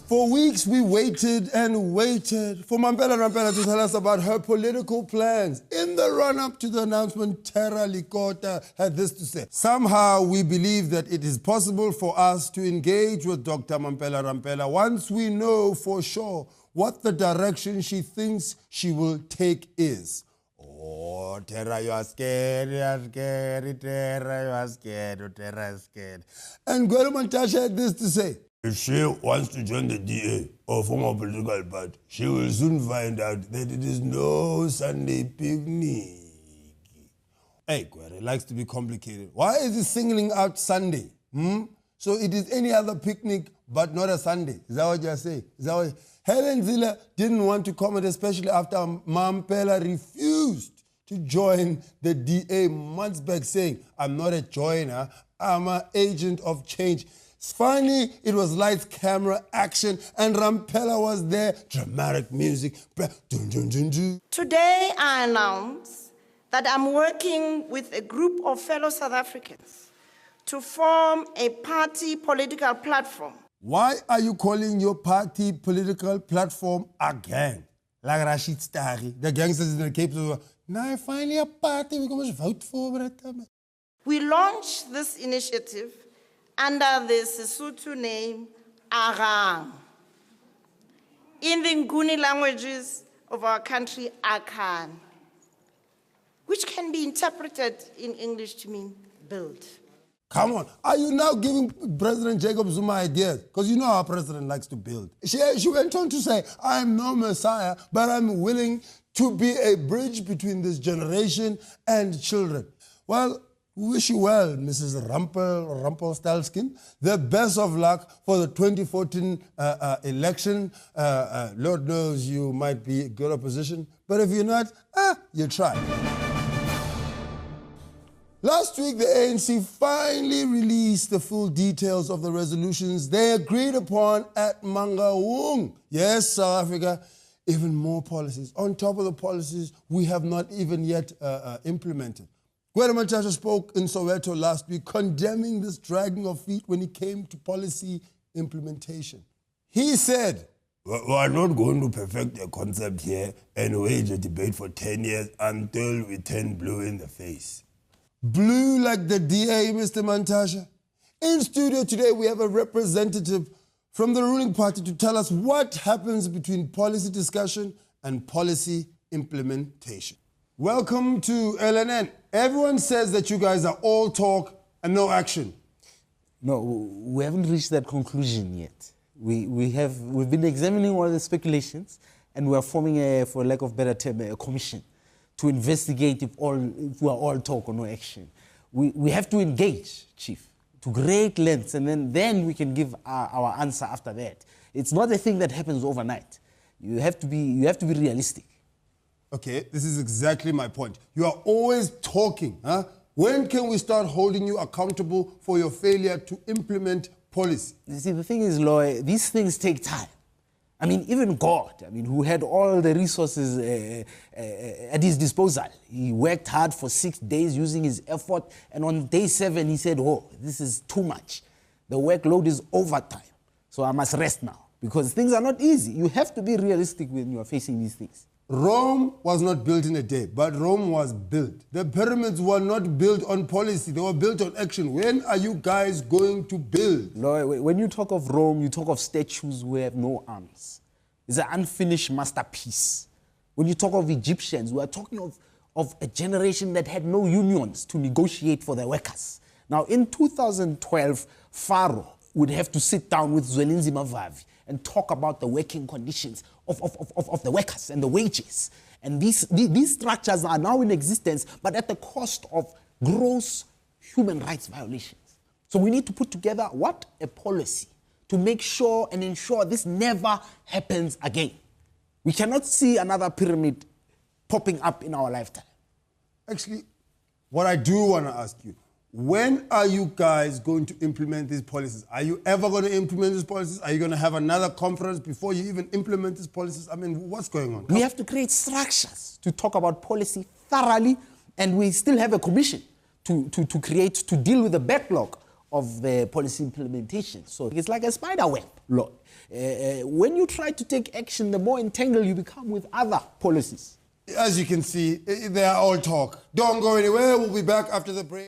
For weeks, we waited and waited for Mamphela Ramphele to tell us about her political plans. In the run-up to the announcement, Tera Likota had this to say. Somehow, we believe that it is possible for us to engage with Dr. Mamphela Ramphele once we know for sure what the direction she thinks she will take is. Oh, Tera, you are scared, Tera, you are scared, oh, Tera is scared. And Gola Mantashe had this to say. If she wants to join the DA or form a political party, she will soon find out that it is no Sunday picnic. Hey, Gwere likes to be complicated. Why is he singling out Sunday? So it is any other picnic but not a Sunday. Is that what you're saying? Is that what... Helen Zille didn't want to comment, especially after Mamphela refused to join the DA months back, saying, I'm not a joiner, I'm an agent of change. Finally, it was lights, camera, action, and Ramphele was there. Dramatic music. Today, I announce that I'm working with a group of fellow South Africans to form a party political platform. Why are you calling your party political platform a gang? Like Rashid Stari, the gangsters in the Cape. Now, finally, a party we're going to vote for. We launched this initiative under the Sesotho name Arang. In the Nguni languages of our country, Akan, which can be interpreted in English to mean build. Come on, are you now giving President Jacob Zuma ideas? Because you know our president likes to build. She went on to say, I'm no messiah, but I'm willing to be a bridge between this generation and children. Well, we wish you well, Mrs. Rumpelstiltskin. The best of luck for the 2014 election. Lord knows you might be good opposition, but if you're not, you try. Last week, the ANC finally released the full details of the resolutions they agreed upon at Mangaung. Yes, South Africa, even more policies. On top of the policies we have not even yet implemented. Gola Mantashe spoke in Soweto last week condemning this dragging of feet when it came to policy implementation. He said, we're not going to perfect a concept here and wage a debate for 10 years until we turn blue in the face. Blue like the DA, Mr. Mantashe? In studio today, we have a representative from the ruling party to tell us what happens between policy discussion and policy implementation. Welcome to LNN. Everyone says that you guys are all talk and no action. No, we haven't reached that conclusion yet. We've been examining all the speculations, and we are forming, for lack of better term, a commission to investigate if we are all talk or no action. We have to engage, Chief, to great lengths, and then we can give our answer after that. It's not a thing that happens overnight. You have to be realistic. Okay, this is exactly my point. You are always talking, huh? When can we start holding you accountable for your failure to implement policy? You see, the thing is, Loy, these things take time. I mean, even God, who had all the resources at his disposal, he worked hard for 6 days using his effort, and on day 7 he said, oh, this is too much. The workload is overtime, so I must rest now, because things are not easy. You have to be realistic when you are facing these things. Rome was not built in a day, but Rome was built. The pyramids were not built on policy, they were built on action. When are you guys going to build? Loy, when you talk of Rome, you talk of statues who have no arms. It's an unfinished masterpiece. When you talk of Egyptians, we are talking of a generation that had no unions to negotiate for their workers. Now, in 2012, Pharaoh would have to sit down with Zwelinzi Mavavi and talk about the working conditions of the workers and the wages. And these structures are now in existence, but at the cost of gross human rights violations. So we need to put together what? A policy to make sure and ensure this never happens again. We cannot see another pyramid popping up in our lifetime. Actually, what I do want to ask you, when are you guys going to implement these policies? Are you ever going to implement these policies? Are you going to have another conference before you even implement these policies? I mean, what's going on? We have to create structures to talk about policy thoroughly, and we still have a commission to deal with the backlog of the policy implementation. So it's like a spider web, Lord. When you try to take action, the more entangled you become with other policies. As you can see, they are all talk. Don't go anywhere. We'll be back after the break.